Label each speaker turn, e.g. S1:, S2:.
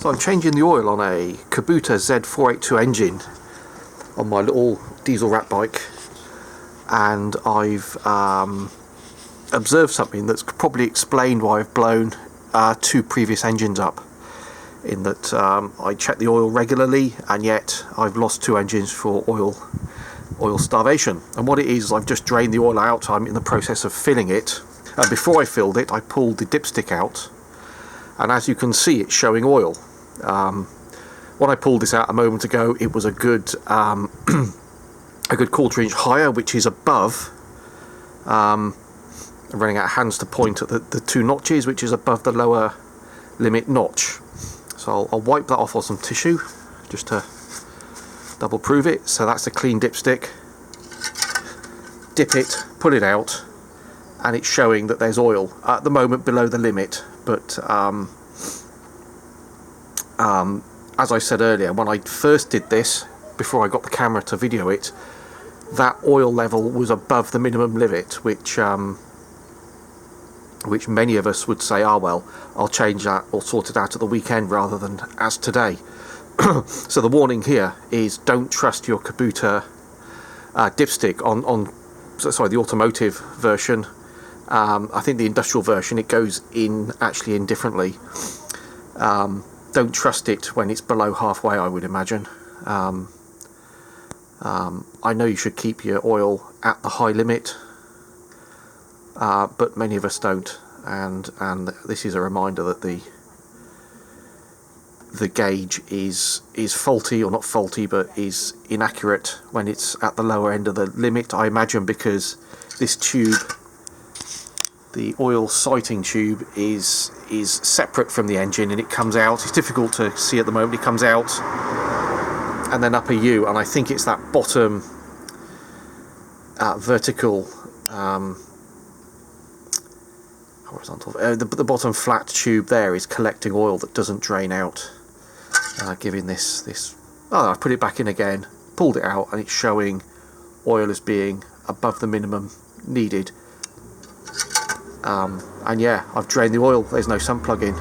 S1: So I'm changing the oil on a Kubota Z482 engine on my little diesel rat bike, and I've observed something that's probably explained why I've blown 2 previous engines up, in that I check the oil regularly and yet I've lost 2 engines for oil starvation. And what it is, I've just drained the oil out. I'm in the process of filling it. Before I filled it, I pulled the dipstick out, and as you can see, it's showing oil. When I pulled this out a moment ago, it was a good a good 1/4 inch higher, which is above, I'm running out of hands to point at the 2 notches, which is above the lower limit notch. So I'll wipe that off on some tissue just to double prove it. So that's a clean dipstick. Dip it, pull it out, and it's showing that there's oil at the moment below the limit. But as I said earlier, when I first did this, before I got the camera to video it, that oil level was above the minimum limit, which many of us would say, oh well, I'll change that or sort it out at the weekend rather than as today. So the warning here is, don't trust your Kubota dipstick sorry, the automotive version. I think the industrial version, it goes in differently. Don't trust it when it's below halfway, I would imagine. I know you should keep your oil at the high limit, but many of us don't, and this is a reminder that the gauge is faulty, or not faulty, but is inaccurate when it's at the lower end of the limit, I imagine, because this tube, the oil sighting tube, is separate from the engine, and it comes out, it's difficult to see at the moment, it comes out and then up a U, and I think it's that bottom vertical horizontal, the bottom flat tube there is collecting oil that doesn't drain out, giving this oh, I put it back in again, pulled it out, and it's showing oil as being above the minimum needed. And yeah, I've drained the oil, there's no sump plug in.